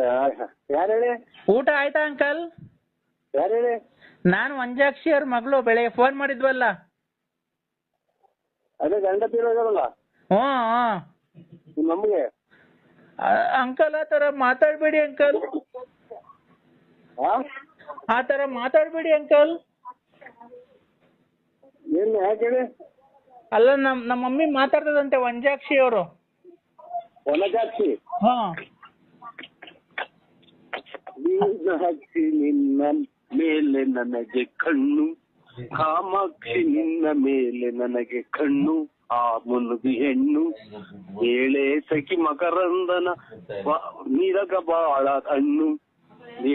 ಯಾರು ಹೇಳಿ? ಊಟ ಆಯ್ತಾ ಅಂಕಲ್? ಯಾರು ಹೇಳಿ? ನಾನು ವಂಜಾಕ್ಷಿ ಅವ್ರ ಮಗಳು, ಬೆಳಗ್ಗೆ ಫೋನ್ ಮಾಡಿದ್ವಲ್ಲ. ಅದೇ ಗಂಡ ತೀರೋಗಲ್ಲ ಹ್ಞೂ ನಿಮ್ಮ ಅಮ್ಮಗೆ. ಅಂಕಲ್ ಆ ಥರ ಮಾತಾಡಬೇಡಿ ಅಂಕಲ್, ಆ ಥರ ಮಾತಾಡಬೇಡಿ ಅಂಕಲ್. ಏನು ಯಾಕೆ ಹೇಳಿ? ಅಲ್ಲ ನಮ್ಮ ಮಮ್ಮಿ ಮಾತಾಡ್ತದಂತೆ, ವಂಜಾಕ್ಷಿ ಅವರು. ವನಜಾಕ್ಷಿ? ಹಾಂ. ಮೀನಾಕ್ಷಿ ನಿನ್ನ ಮೇಲೆ ನನಗೆ ಕಣ್ಣು, ಕಾಮಾಕ್ಷಿ ನಿನ್ನ ಮೇಲೆ ನನಗೆ ಕಣ್ಣು, ಆ ಮುನುಗಿ ಹೆಣ್ಣು ಏಳೆ ಸಖಿ ಮಕರಂದನ ನಿರಗ ಬಾಳ ಹಣ್ಣು,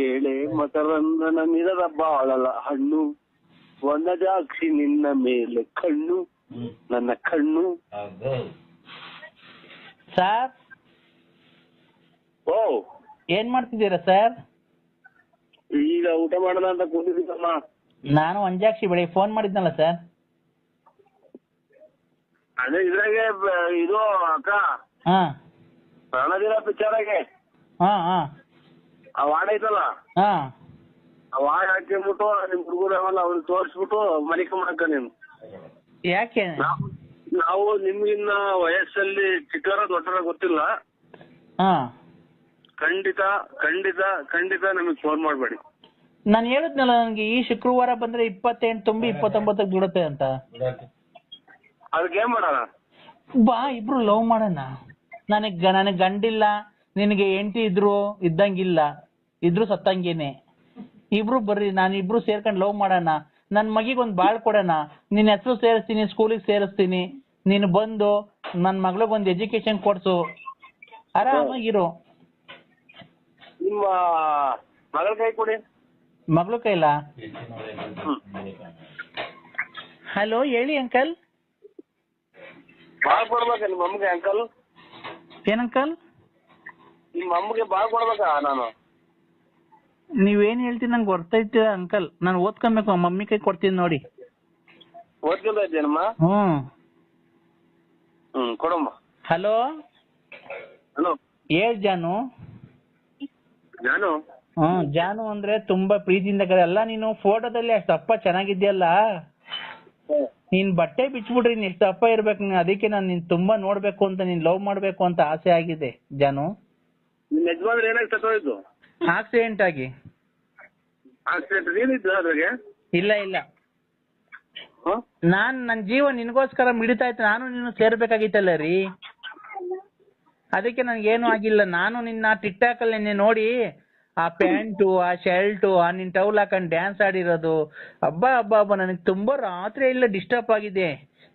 ಏಳೆ ಮಕರಂದನ ನಿರದ ಬಾಳಲ ಹಣ್ಣು, ವನಜಾಕ್ಷಿ ನಿನ್ನ ಮೇಲೆ ಕಣ್ಣು, ನನ್ನ ಕಣ್ಣು. ಸರ್ ಓ ಏನ್ ಮಾಡ್ತಿದ್ದೀರಾ ಸರ್? ಈಗ ಊಟ ಮಾಡೋಣ ಅಂತ ಕೂತಿದ್ದೀನಮ್ಮ. ನಾನು ವಂಜಾಕ್ಷಿ, ಬೆಳಿಗ್ಗೆ ಫೋನ್ ಮಾಡಿದ್ನಲ್ಲ ಸರ್. ಅದೇ ಇದ್ರಾಗೆ ಇದು ಅಕ್ಕ, ಹಾ ರಣಧೀರ ಪಿಕ್ಚರಾಗೆ ಹಾ ಹಾ ಆ ವಾರ್ಡ್ ಐತಲ್ಲ, ಹಾ ಆ ವಾರ್ಡ್ ಹಾಕಿಬಿಟ್ಟು ನಿಮ್ ಹುಡುಗರು ಅವಲ್ಲ ಅವ್ರಿಗೆ ತೋರಿಸ್ಬಿಟ್ಟು ಮಲಿಕೊಂಬಳಕ ನೀನು. ಯಾಕೆ? ನಾವು ನಿಮ್ಗಿನ್ನ ವಯಸ್ಸಲ್ಲಿ ಚಿಕ್ಕರ ದೊಡ್ಡರ ಗೊತ್ತಿಲ್ಲ. ಹಾ ಖಂಡಿತ ಖಂಡಿತ ಖಂಡಿತ ನಮಗ್ ಫೋನ್ ಮಾಡ್ಬೇಡಿ. ನಾನು ಹೇಳಿದ್ನಲ್ಲ, ನನಗೆ ಈ ಶುಕ್ರವಾರ ಬಂದ್ರೆ 28 ತುಂಬಿ 29ಕ್ಕೆ ಬಿಡುತ್ತೆ ಅಂತ. ಅದಕ್ಕೆ ಏನ್ ಮಾಡೋಣ? ಬಾ ಇಬ್ರು ಲವ್ ಮಾಡೋಣ. ನನಗೆ ಗಂಡಿಲ್ಲ, ನಿನಗೆ ಹೆಂಡತಿ ಇದ್ದಂಗಿಲ್ಲ, ಇದ್ರು ಸತ್ತಂಗೇನೆ. ಇಬ್ರು ಬರ್ರಿ, ನಾನಿಬ್ರು ಸೇರ್ಕೊಂಡು ಲವ್ ಮಾಡೋಣ. ನನ್ನ ಮಗಿಗೊಂದು ಬಾಳ್ ಕೊಡೋಣ. ನಿನ್ನ ಹೆಸರು ಸೇರಿಸ್ತೀನಿ, ಸ್ಕೂಲಿಗೆ ಸೇರಿಸ್ತೀನಿ. ನೀನು ಬಂದು ನನ್ನ ಮಗಳಿಗೊಂದು ಎಜುಕೇಶನ್ ಕೊಡ್ಸು, ಆರಾಮಾಗಿರು. ನಿಮ್ಮ ಮಗಳ ಕೈ ಕೊಡಿ. ಮಗಳು ಕೈಲ? ಹಲೋ ಹೇಳಿ ಅಂಕಲ್. ಬಾಳ್ ಕೊಡ್ಬೇಕ ನಿಮ್ಮ ಅಮ್ಮಗೆ ಅಂಕಲ್? ಏನಂಕಲ್? ನಿಮ್ಮ ಅಮ್ಮಗೆ ಬಾಳ್ ಕೊಡ್ಬೇಕಾ ನಾನು? ನೀವೇನ್ ಹೇಳ್ತೀನಿ ನಂಗೆ ಗೊತ್ತೈತೆ ಅಂಕಲ್. ನಾನು ಓದ್ಕೊಬೇಕು, ಮಮ್ಮಿ ಕೈ ಕೊಡ್ತೀನಿ ನೋಡಿ. ಓದ್ಕೊಂತ ಇದ್ದೇನಮ್ಮ? ಕೊಡಮ್ಮ. ಹಲೋ ಹಲೋ ಹೇಳ್ ಜಾನು. ನಾನು ಜಾನು ಅಂದ್ರೆ ತುಂಬಾ ಪ್ರೀತಿಯಿಂದ ಅಲ್ಲ. ನೀನು ಫೋಟೋದಲ್ಲಿ ಅಷ್ಟು ಅಪ್ಪ ಚೆನ್ನಾಗಿದ್ಯಲ್ಲ, ನೀನ್ ಬಟ್ಟೆ ಬಿಚ್ಬಿಡ್ರಿ, ನೀನ್ ಎಷ್ಟು ಅಪ್ಪ ಇರ್ಬೇಕು. ಅದಕ್ಕೆ ನಾನು ನಿನ್ ತುಂಬಾ ನೋಡ್ಬೇಕು ಅಂತ, ನೀನ್ ಲವ್ ಮಾಡ್ಬೇಕು ಅಂತ ಆಸೆ ಆಗಿದೆ ಜಾನು. ನಿನ್ನ ಯಜಮಾನ್ರು ಏನಾಗಿ ಸತ್ತೋಯ್ತು? ಆಕ್ಸಿಡೆಂಟ್ ಆಗಿ. ಆಕ್ಸಿಡೆಂಟ್ ಏನಿತ್ತು ಅದ್ರಾಗೆ? ಇಲ್ಲ ನನ್ನ ಜೀವ ನಿನ್ಗೋಸ್ಕರ ಮಿಡಿತಾ ಇತ್ತು. ನಾನು ನೀನು ಸೇರ್ಬೇಕಾಗಿತ್ತಲ್ಲ ರೀ, ಅದಕ್ಕೆ ನನ್ಗೇನು ಆಗಿಲ್ಲ. ನಾನು ನಿನ್ನ ಟಿಕ್ಟಾಕಲ್ಲಿ ನಿನ್ನೆ ನೋಡಿ, ಆ ಪ್ಯಾಂಟು, ಆ ಶರ್ಟು, ಆ ನಿನ್ ಟೌಲ್ ಹಾಕೊಂಡು ಡ್ಯಾನ್ಸ್ ಆಡಿರೋದು, ಹಬ್ಬ ನನಗೆ ತುಂಬಾ ರಾತ್ರಿ ಎಲ್ಲ ಡಿಸ್ಟರ್ಬ್ ಆಗಿದೆ.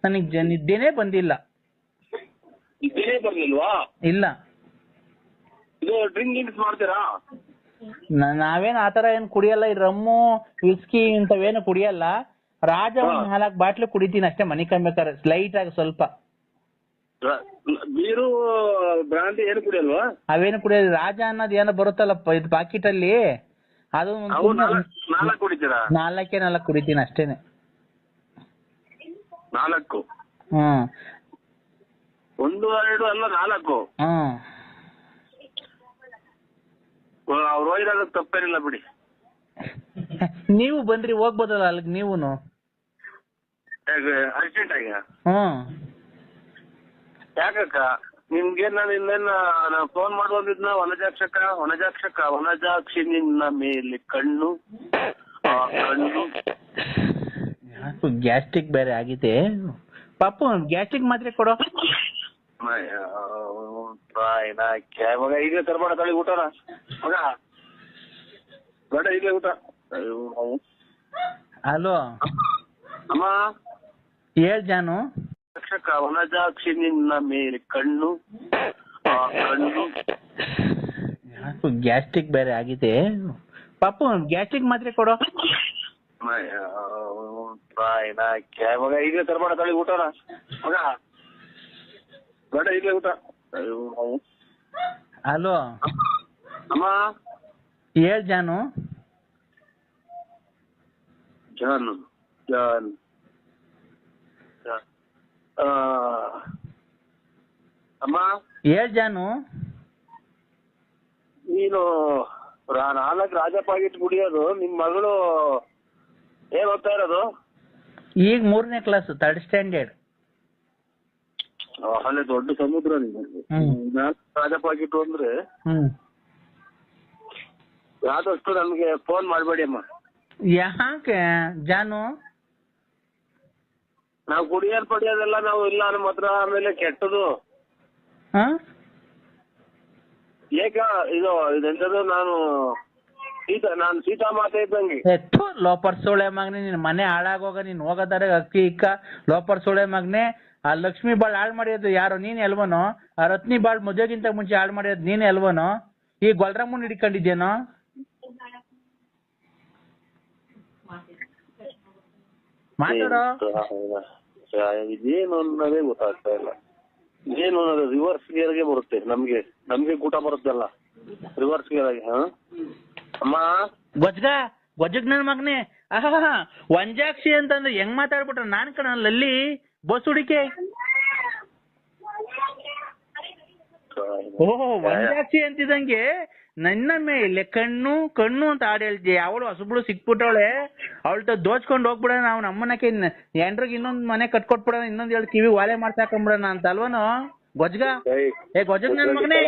ನನಗೆ ನಿದ್ದೆನೇ ಬಂದಿಲ್ಲ. ನಿದ್ದೆ ಬರ್ಲಿಲ್ವಾ? ಇಲ್ಲ. ಇದು ಡ್ರಿಂಕ್ಸ್ ಮಾಡ್ತೀರಾ? ನಾವೇನು ಆತರ ಏನು ಕುಡಿಯಲ್ಲ. ಈ ರಮ್ಮು, ವಿಸ್ಕಿ ಇಂಥವೇನು ಕುಡಿಯಲ್ಲ. ರಾಜ ಒಂದು 4 ಬಾಟ್ಲು ಕುಡಿತೀನಿ ಅಷ್ಟೇ, ಮನೆ ಕಮ್ಬೇಕಾದ್ರೆ ಲೈಟ್ ಆಗಿ ಸ್ವಲ್ಪ. ಬೀರು ಬ್ರಾಂಡಿ ಏನು ಕುಡಿಯಲ್ವಾ? ಅವೇನು ಕುಡಿಯೋದು. ರಾಜ ಅನ್ನೋದು ಏನೋ ಬರುತ್ತಲ್ಲಪ್ಪ ಇದು ಪಾಕಿಟ್ ಅಲ್ಲಿ, ಅದು 4 ಕುಡಿತೀರಾ? 4 ಕುಡಿತೀನಿ ಅಷ್ಟೇನೆ. 4? 1 2 ಅಲ್ಲ 4. ಅವ್ರು ಹೋಗಿರೋದು ತಪ್ಪೇನಿಲ್ಲ ಬಿಡಿ. ನೀವು ಬಂದ್ರಿ, ಹೋಗ್ಬೋದಲ್ಲ ಅಲ್ಲಿಗೆ ನೀವುನು. ಅರ್ಜೆಂಟ್ ಆಗಿ ಯಾಕಕ್ಕ ನಿಮ್ಗೆ ನಾನು ಇನ್ನೇನ ಫೋನ್ ಮಾಡುವಂತಿದ್ನ? ವನಜಾಕ್ಷಿ ನಿನ್ನ ಮೇಲೆ ಕಣ್ಣು, ಆ ಕಣ್ಣು. ಗ್ಯಾಸ್ಟ್ರಿಕ್ ಬೇರೆ ಆಗಿದೆ ಪಾಪು. ಗ್ಯಾಸ್ಟ್ರಿಕ್ ಮಾತ್ರೆ ಕೊಡೋ. ಮಗ ಈಗ ತರಬೇಡ ತಳಿ ಊಟನ ಮಗ, ಬೇಡ ಈಗಲೇ ಊಟ. ಹಲೋ ಅಮ್ಮ ಹೇಳ್ ಜಾನು. ವನಜಾಕ್ಷಿ ನಿನ್ನ ಮೇಲೆ ಕಣ್ಣು, ಆ ಕಣ್ಣು. ಗ್ಯಾಸ್ಟ್ರಿಕ್ ಬೇರೆ ಆಗಿದೆ ಪಾಪು. ಗ್ಯಾಸ್ಟ್ರಿಕ್ ಮಾತ್ರೆ ಕೊಡೋ. ಮಗ ಈಗ ತರಬೇಡ ತಳಿ ಊಟನ ಮಗ, ಬೇಡ ಈಗಲೇ ಊಟ. ಹಲೋ ಅಮ್ಮ ಹೇಳ್ ಜಾನು. ಜಾನು ಅಮ್ಮ ಹೇಳ್ ಜಾನು. ನೀ ನೀನು 4 ರಾಜ ಪಾಕೆಟ್ ಕುಡಿಯೋದು, ನಿಮ್ ಮಗಳು ಏನ್ ಓದ್ತಾ ಇರೋದು? ಈಗ 3ನೇ ಕ್ಲಾಸ್ 3rd ಸ್ಟ್ಯಾಂಡರ್ಡ್. ಅಲ್ಲೇ ದೊಡ್ಡ ಸಮುದ್ರ ನೀನು. 4 ರಾಜ ಪಾಕೆಟ್ ಅಂದ್ರೆ ಆದಷ್ಟು ನಮ್ಗೆ ಫೋನ್ ಮಾಡ್ಬೇಡಿ ಅಮ್ಮ. ಯಾಕೆ ಜಾನು? ನಾವು ಕುಡಿಯೋದ್ ಪಡಿಯೋದೆಲ್ಲ ನಾವು ಇಲ್ಲ ನಮ್ಮ ಹತ್ರ, ಆಮೇಲೆ ಕೆಟ್ಟದು. ಇದೆಂತದ್ದು, ನಾನು ಸೀತಾ ಮಾತೆ ಇದ್ದಂಗೆ. ಲೋಪರ್ ಸೋಳೆ ಮಗನೆ, ನಿನ್ ಮನೆ ಹಾಳಾಗೋಗ, ನೀನ್ ಹೋಗೋದಾರೆ ಅಕ್ಕಿ ಇಕ್ಕ. ಲೋಪರ್ ಸೋಳೆ ಮಗನೆ, ಆ ಲಕ್ಷ್ಮಿ ಬಾಳ್ ಹಾಳು ಮಾಡಿರೋದು ಯಾರು? ನೀನ್ ಎಲ್ವನೋ? ಆ ರತ್ನಿ ಬಾಳ್ ಮದುವೆಗಿಂತ ಮುಂಚೆ ಹಾಳು ಮಾಡಿರೋದು ನೀನ್ ಎಲ್ವನೋ? ಈ ಗೊಲ್ರಮ್ಮನ್ ಹಿಡ್ಕೊಂಡಿದ್ದೇನೋ? ಮಾತಾಡೋ. ಇದೇನು ಅನ್ನೋದೇ ಗೊತ್ತಾಗ್ತಾ ಇಲ್ಲ. ಏನು ಅನ್ನೋದು ರಿವರ್ಸ್ ಗೇರ್ಗೆ ಬರುತ್ತೆ. ನಮ್ಗೆ ಕೂಟ ಬರುತ್ತಲ್ಲ ರಿವರ್ಸ್ ಗೇರ್ ಆಗಿ. ಅಮ್ಮ ಗೊಜ್ಜಗ್ ನನ್ ಮಗನೆ, ವಂಜಾಕ್ಷಿ ಅಂತಂದ್ರೆ ಹೆಂಗ್ ಮಾತಾಡ್ಬಿಟ್ರ? ನಾನ್ ಕಣ ಲಲ್ಲಿ ಬಸ್ ಹುಡಿಕೆ. ಓಹೋ, ವಂಜಾಕ್ಷಿ ಅಂತಿದಂಗೆ ನನ್ನ ಮೇಲೆ ಕಣ್ಣು ಕಣ್ಣು ಅಂತ ಹಾಡು ಹೇಳ್ತಿ. ಅವಳು ಹೊಸಬ್ಳು ಸಿಕ್ಬಿಟ್ಟವಳೆ, ಅವಳ್ತ ದೋಚ್ಕೊಂಡ್ ಹೋಗ್ಬಿಡ. ನಾವು ನಮ್ಮನಕ್ಕೆ ಎಂಡ್ರಿಗೆ ಇನ್ನೊಂದ್ ಮನೆ ಕಟ್ಕೊಟ್ಬಿಡೋಣ, ಇನ್ನೊಂದ್ 2 ಕಿವಿ ವಾಲೆ ಮಾಡ್ಸಾಕೊಂಬಿಡೋಣ ಅಂತ ಅಲ್ವನೋ? ಗೊಜ್ಗ ನನ್ ಮಗನೇ,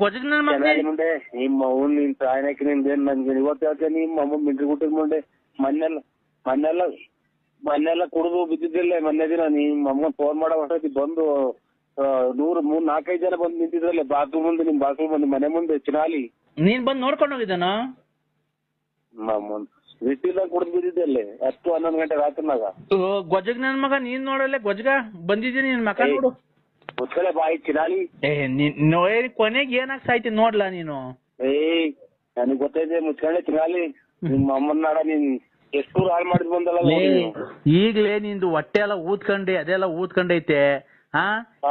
ಗೊಜ್ಗ ನನ್ ಮಗನೇ. ನಿಮ್ಮ ಅವ್ನ್ ನಿನ್ ಸಾಯನಕ್ಕೆ ನಿಂದೇನ್ ನನ್ಗೆ ಇವತ್ತು ಹೇಳ್ತೇ. ನಿಮ್ಮ ಅಮ್ಮ ಮಿಂಟ್ರಿ ಗುಟ್ಟಿದ್ ಮುಂದೆ ಮೊನ್ನೆಲ್ಲ ಕುಡಿದು ಬಿದ್ದಿದ್ದಿಲ್ಲ. ಮೊನ್ನೆ ದಿನ ನಿಮ್ಮ ಅಮ್ಮ ಫೋನ್ ಮಾಡೋ ಹೊಸತಿ ಬಂದು 4-5 ಜನ ಬಂದು ನಿಂತಿದ್ರಲ್ಲ ಬಾತ್ರೂಮ್ ಮುಂದೆ, ನಿಮ್ ಬಾತ್ರೂಮ್ ಮುಂದೆ, ಮನೆ ಮುಂದೆ ಚಿನಾಲಿ. ನೀನ್ ಬಂದ್ ನೋಡ್ಕೊಂಡು ಹೋಗಿದ್ದಾನ? ಬಿಟ್ಟಿಲ್ಲ, ಕುಡಿದು ಬಿದ್ದಿದ್ದಲ್ಲೇ 10-11 ಗಂಟೆ ರಾತ್ರಿನಾಗ. ಗೊಜ್ಜಗ್ ನನ್ ಮಗ, ನೀನ್ ನೋಡಲ್ಲ ಗೊಜ್ಗ ಬಂದಿದ್ದೀನಿ. ನಿನ್ ಮಕ ನೋಡು. ಮುಚ್ಕಲೆ ಬಾಯಿ ಚಿನಾಲಿ. ಕೊನೆಗೆ ಏನಾಗ್ ಸಾಯ್ತಿ ನೋಡ್ಲಾ ನೀನು? ನನಗ್ ಗೊತ್ತೈತೆ, ಮುಚ್ಕೊಂಡೆ ಚಿನಾಲಿ. ನಿಮ್ಮ ಅಮ್ಮನ ನಾಡ ನೀನ್ ಎಷ್ಟು ಹಾಳು ಮಾಡಿದ್ ಬಂದಲ್ಲ. ಈಗ್ಲೇ ನಿಂದು ಹೊಟ್ಟೆ ಎಲ್ಲ ಊದ್ಕೊಂಡೆ, ಅದೆಲ್ಲ ಊದ್ಕೊಂಡೈತೆ.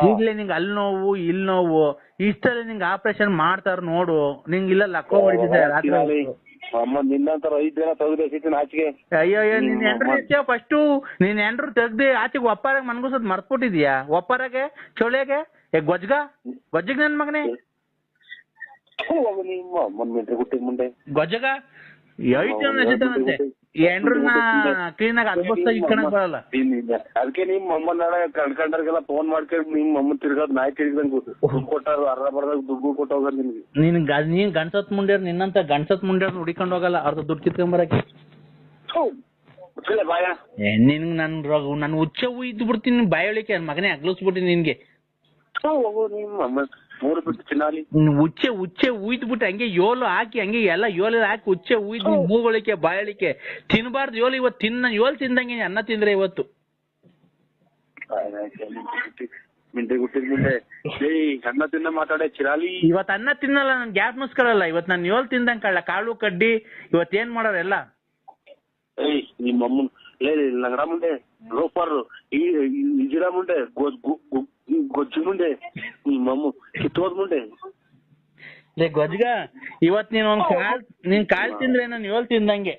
ಈಗ್ಲೇ ನಿಂಗೆ ಅಲ್ಲಿ ನೋವು ಇಲ್ಲಿ ನೋವು, ಇಷ್ಟಲ್ಲೇ ನಿಂಗೆ ಆಪರೇಷನ್ ಮಾಡ್ತಾರ ನೋಡು. ನಿಂಗೆ ಇಲ್ಲ ಲಕ್ಕೋ ಹೊಡಿತಿದ್ದೆ ರಾತ್ರಿ. ಅಮ್ಮ ನಿನ್ನಂತರ 5 ದಿನ ತೆಗ್ದು ಆಚೆಗೆ. ಅಯ್ಯೋ, ನೀನ್ ಎಂಡ್ರು ಫಸ್ಟು ನೀನ್ ಎಂಡ್ರು ತೆಗ್ದು ಆಚೆಗೆ ಒಪ್ಪಾರಾಗ ಮನ್ಗುಸದ್ ಮರ್ತ್ಬಿಟ್ಟಿದ್ಯಾ? ಒಪ್ಪಾರಾಗೆ ಚೊಳೆಗೆ ಗೊಜ್ಜಗ್ ನನ್ ಮಗನೇ. ನಿಮ್ಮ ಅಮ್ಮನ ಮಿಂಟ್ರಿ ಗುಟ್ಟಿದ ಮುಂದೆ ಗೊಜ್ಜಗ ಎಂಡ್ರನ್ನ ಕ್ಲೀನ್ ಆಗಿ ಅದ್ಭುತ ಇಟ್ಕೊಳಕ್ ಬರಲ್ಲ. ಅದಕ್ಕೆ ನಿಮ್ ಅಮ್ಮನ ನಾಳೆ ಕಣ್ಕಂಡ್ರಿಗೆಲ್ಲ ಫೋನ್ ಮಾಡ್ಕೊಂಡು ನಿಮ್ ಅಮ್ಮನ್ ತಿರ್ಗೋದ್ ನಾಯಿ ತಿರ್ಗದಂಗ್ ಕೊಟ್ಟಾರ. ಅರ್ಧ ಬರ್ದಾಗ ದುಡ್ಡು ಕೊಟ್ಟೋಗ ನಿನ್ಗೆ. ನೀನ್ ಗಂಡ್ಸತ್ ಮುಂಡ್ಯಾರ, ನಿನ್ನಂತ ಗಂಡ್ಸತ್ ಮುಂಡ್ಯಾರ ಹುಡಿಕೊಂಡ್ ಹೋಗಲ್ಲ ಅರ್ಧ ದುಡ್ಡು ಕಿತ್ಕೊಂಬರಕ್ಕೆ. ಬಾಯ ನಿನ್ಗೆ ನನ್ ಉಚ್ಚ ಉಯ್ದು ಬಿಡ್ತೀನಿ ಬಾಯೊಳಿಕೆ. ಮಗನೇ ಅಗ್ಲಿಸ್ಬಿಟ್ಟಿನಿ ನಿನ್ಗೆ. ನಿಮ್ಮ ಅಮ್ಮ 3 ಬಿಟ್ಟು ಚಿನ್ನಾಲಿ. ಉಚ್ಚೆ ಉಯ್ದು ಬಿಟ್ಟು ಹಂಗೆ ಯೋಲು ಹಾಕಿ, ಹಂಗೆ ಎಲ್ಲ ಯೋಲೆಲ್ಲ ಹಾಕಿ ಉಚ್ಚೆ ಉಯ್ದು ಮೂಗೊಳಿಕೆ ಬಾಯಳಿಕೆ ತಿನ್ಬಾರ್ದು. ಯೋಲು ಇವತ್ತು ಯೋಲ್ ತಿಂದಂಗೆ ಅನ್ನ ತಿಂದ್ರೆ ಇವತ್ತು. ಮಿಂಟ್ರಿ ಗುಟ್ಟಿದ ಮುಂದೆ ಅನ್ನ ತಿನ್ನ ಮಾತಾಡೆ ಚಿರಾಲಿ. ಇವತ್ತು ಅನ್ನ ತಿನ್ನಲ್ಲ, ನನ್ ಗ್ಯಾಪ್ ಮುಸ್ಕೊಳಲ್ಲ. ಇವತ್ತು ನಾನು ಯೋಲ್ ತಿಂದಂಗ್ ಕಳ್ಳ ಕಾಳು ಕಡ್ಡಿ ಇವತ್ತೇನ್ ಮಾಡೋರೆಲ್ಲ. ನಿಮ್ಮ ಅಮ್ಮನ್ ಲಂಗಡ ಮುಂದೆ ರೋಪರ್ ಇಜಿರ ಮುಂದೆ ಗೊಜ್ಜು ಮುಂದೆ ನಿಮ್ಮಮ್ಮ ಕಿತ್ತೋದ್ ಮುಂದೆ. ಗೊಜ್ಗ ಇವತ್ ನೀನ್ ಕಾಲ್ ತಿಂದ್ರೆ ನಾನು ಯೋಲ್ ತಿಂದಂಗೆ.